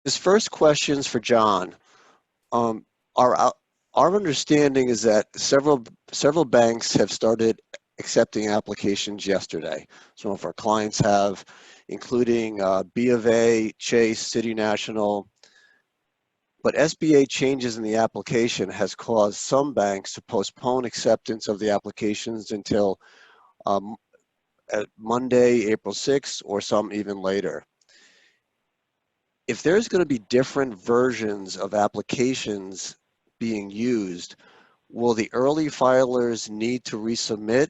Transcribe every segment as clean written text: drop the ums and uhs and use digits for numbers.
This first question's for John. Um, our our understanding is that several banks have started accepting applications yesterday. Some of our clients have, including B of A, Chase, City National. But SBA changes in the application has caused some banks to postpone acceptance of the applications until Monday, April 6th, or some even later. If there's going to be different versions of applications being used, will the early filers need to resubmit?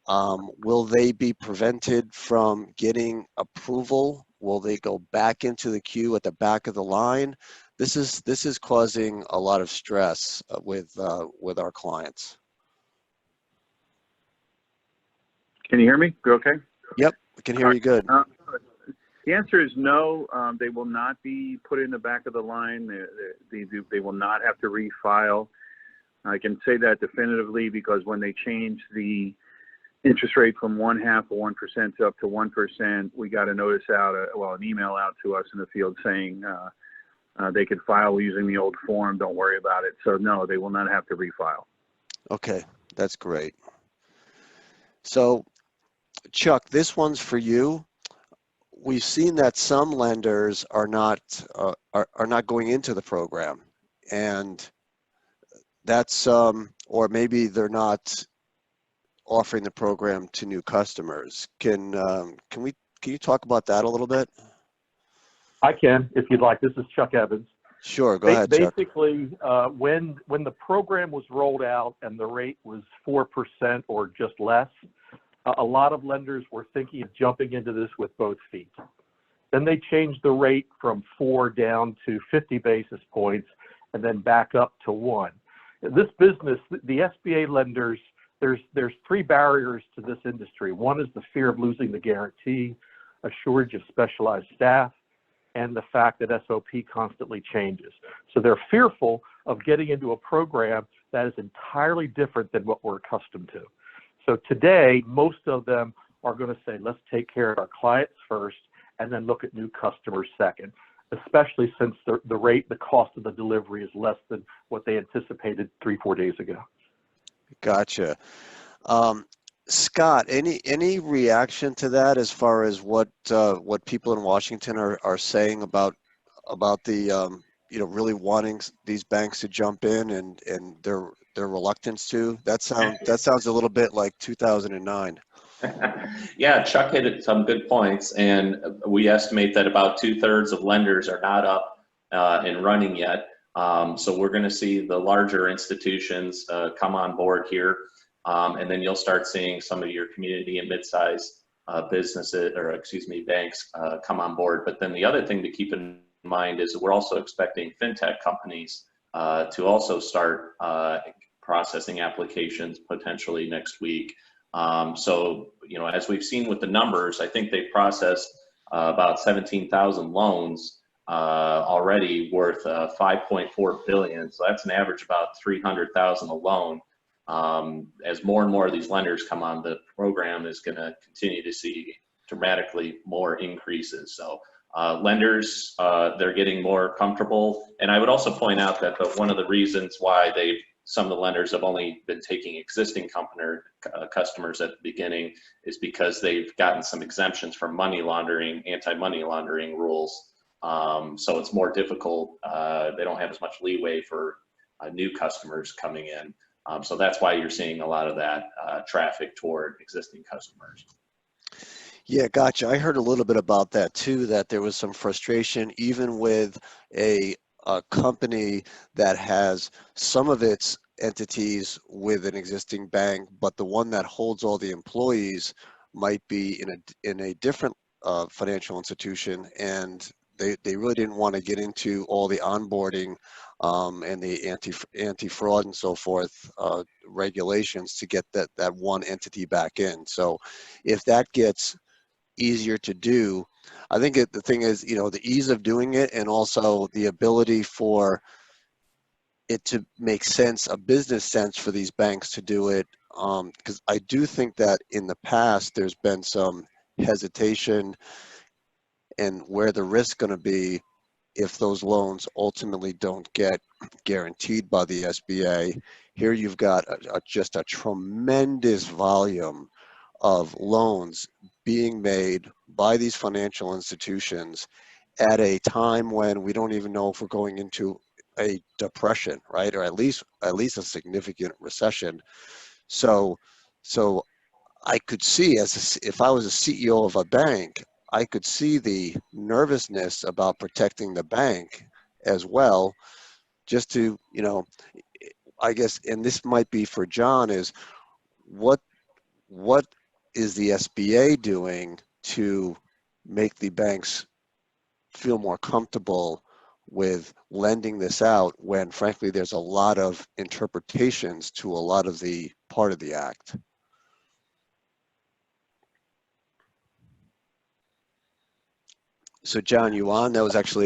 Will they be prevented from getting approval? Will they go back into the queue at the back of the line? This is causing a lot of stress with our clients. Can you hear me? You okay? Yep, I can hear you good. The answer is no. They will not be put in the back of the line. They will not have to refile. I can say that definitively because when they changed the interest rate from 0.5% of 1% to up to 1%, we got a notice out, an email out to us in the field saying they could file using the old form. Don't worry about it. So no, they will not have to refile. Okay, that's great. So, Chuck, this one's for you. We've seen that some lenders are not going into the program, and that's or maybe they're not offering the program to new customers. Can you talk about that a little bit? I can, if you'd like. This is Chuck Evans. Sure, go ahead, Chuck. Basically, when the program was rolled out and the rate was 4% or just less, a lot of lenders were thinking of jumping into this with both feet. Then they changed the rate from 4 down to 50 basis points and then back up to 1. This business, the SBA lenders, there's 3 barriers to this industry. One is the fear of losing the guarantee, a shortage of specialized staff, and the fact that SOP constantly changes. So they're fearful of getting into a program that is entirely different than what we're accustomed to. So today, most of them are going to say, let's take care of our clients first and then look at new customers second, especially since the cost of the delivery is less than what they anticipated 3-4 days ago. Gotcha. Scott, any reaction to that as far as what people in Washington are saying about the really wanting these banks to jump in and their reluctance to? That sounds a little bit like 2009. Yeah, Chuck hit some good points, and we estimate that about 2/3 of lenders are not up and running yet. So we're going to see the larger institutions come on board here, and then you'll start seeing some of your community and mid-sized businesses, or excuse me, banks come on board. But then the other thing to keep in mind is that we're also expecting fintech companies to also start processing applications potentially next week. So, as we've seen with the numbers, I think they processed about 17,000 loans already worth $5.4 billion. So that's an average about 300,000 a loan. As more and more of these lenders come on, the program is going to continue to see dramatically more increases. So lenders, they're getting more comfortable. And I would also point out that one of the reasons why some of the lenders have only been taking existing customers at the beginning is because they've gotten some exemptions from money laundering, anti-money laundering rules. So it's more difficult. They don't have as much leeway for new customers coming in. So that's why you're seeing a lot of that traffic toward existing customers. Yeah, gotcha. I heard a little bit about that too, that there was some frustration even with a company that has some of its entities with an existing bank, but the one that holds all the employees might be in a different financial institution, and they really didn't want to get into all the onboarding and the anti-fraud and so forth regulations to get that one entity back in. So if that gets easier to do, I think the thing is, the ease of doing it, and also the ability for it to make sense, a business sense for these banks to do it. Because I do think that in the past, there's been some hesitation and where the risk going to be if those loans ultimately don't get guaranteed by the SBA. Here you've got just a tremendous volume of loans being made by these financial institutions at a time when we don't even know if we're going into a depression, right? Or at least a significant recession. So I could see, if I was a CEO of a bank, I could see the nervousness about protecting the bank as well, just to, I guess, and this might be for John, is what is the SBA doing to make the banks feel more comfortable with lending this out when, frankly, there's a lot of interpretations to a lot of the part of the act? So John, you on? That's for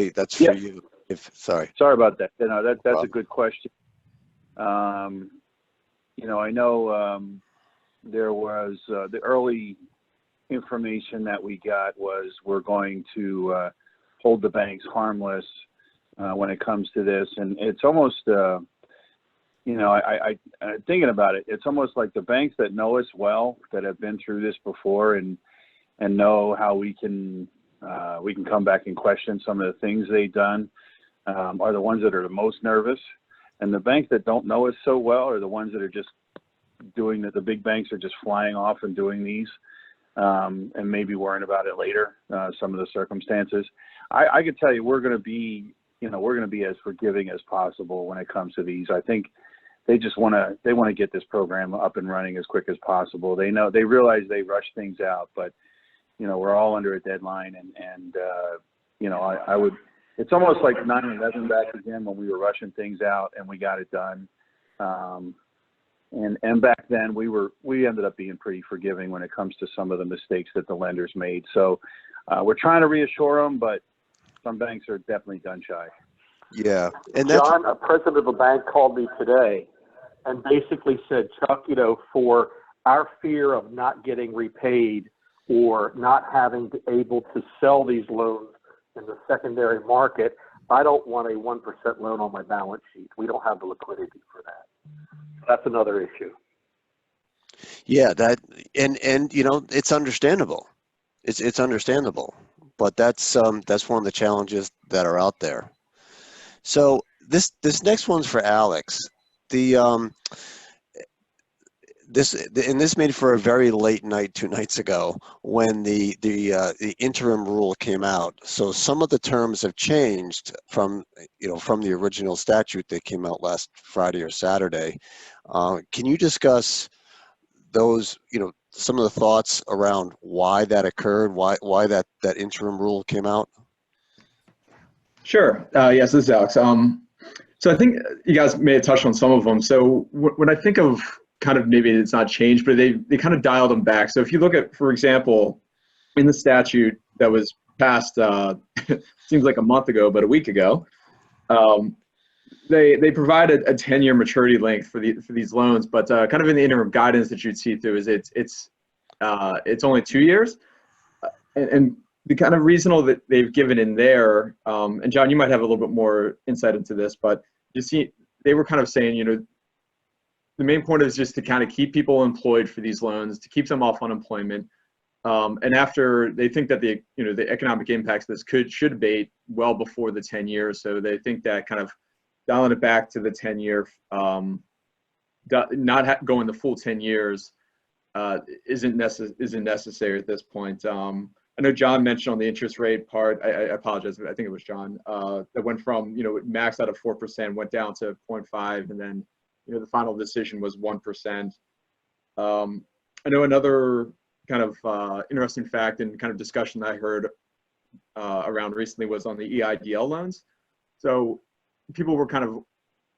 you. Sorry. Sorry about that. That's problem. a good question. I know there was the early information that we got was we're going to hold the banks harmless when it comes to this, and it's almost I thinking about it, it's almost like the banks that know us well, that have been through this before and know how we can come back and question some of the things they've done, are the ones that are the most nervous. And the banks that don't know us so well are the ones that are just doing that. The big banks are just flying off and doing these, and maybe worrying about it later, some of the circumstances. I could tell you we're going to be as forgiving as possible when it comes to these. I think they just want to get this program up and running as quick as possible. They realize they rush things out, but we're all under a deadline, and I would. It's almost like 9/11 back again when we were rushing things out and we got it done. And back then we ended up being pretty forgiving when it comes to some of the mistakes that the lenders made. So we're trying to reassure them, but some banks are definitely gun shy. Yeah, and John, a president of a bank called me today and basically said, Chuck, for our fear of not getting repaid or not having to able to sell these loans in the secondary market, I don't want a 1% loan on my balance sheet. We don't have the liquidity for that. That's another issue. Yeah, and it's understandable. It's understandable, but that's one of the challenges that are out there. So this next one's for Alex. This made for a very late night 2 nights ago when the interim rule came out. So some of the terms have changed from the original statute that came out last Friday or Saturday. Can you discuss those, some of the thoughts around why that occurred, why that interim rule came out? Sure. Yes, this is Alex. So I think you guys may have touched on some of them. So when I think of kind of, maybe it's not changed, but they kind of dialed them back. So if you look at, for example, in the statute that was passed, seems like a month ago, but a week ago, they provided a 10-year maturity length for these loans, but kind of in the interim guidance that you'd see through is it's only 2 years, and the kind of reason that they've given in there, and John, you might have a little bit more insight into this, but you see, they were kind of saying, the main point is just to kind of keep people employed for these loans, to keep them off unemployment, and after they think that the economic impacts of this should abate well before the 10 years, so they think that kind of dialing it back to the 10-year, not going the full 10 years isn't necessary at this point. I know John mentioned on the interest rate part, I apologize, I think it was John, that went from, maxed out at 4%, went down to 0.5, and then, the final decision was 1%. I know another kind of interesting fact and kind of discussion that I heard around recently was on the EIDL loans. So people were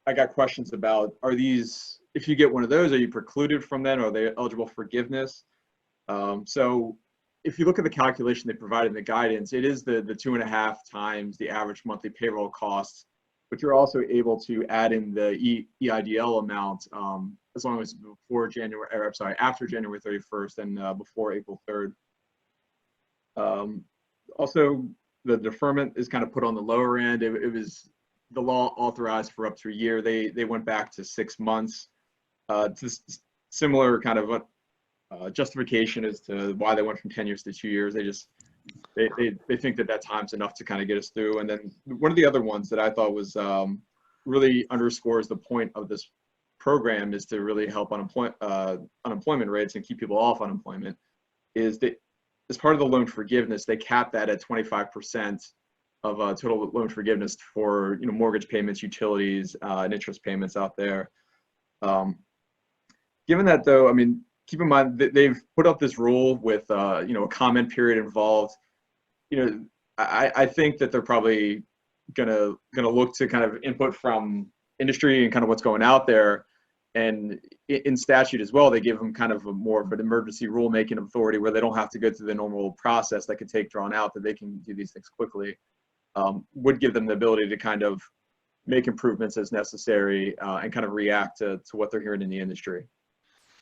I got questions about, are these, if you get one of those, are you precluded from them? Are they eligible for forgiveness? So if you look at the calculation they provided in the guidance, it is the 2.5 times the average monthly payroll costs, but you're also able to add in the EIDL amount as long as after January 31st and before April 3rd. Also, the deferment is kind of put on the lower end. It was the law authorized for up to a year. They went back to 6 months. Similar kind of justification as to why they went from 10 years to 2 years. They think that time's enough to kind of get us through. And then one of the other ones that I thought was really underscores the point of this program is to really help unemployment rates and keep people off unemployment, is that as part of the loan forgiveness, they cap that at 25% of total loan forgiveness for mortgage payments, utilities, and interest payments out there. Given that, though, I mean, keep in mind that they've put up this rule with a comment period involved. I think that they're probably gonna look to kind of input from industry and kind of what's going out there. And in statute as well, they give them kind of more of an emergency rulemaking authority where they don't have to go through the normal process that could take drawn out, that they can do these things quickly. Would give them the ability to kind of make improvements as necessary and kind of react to what they're hearing in the industry.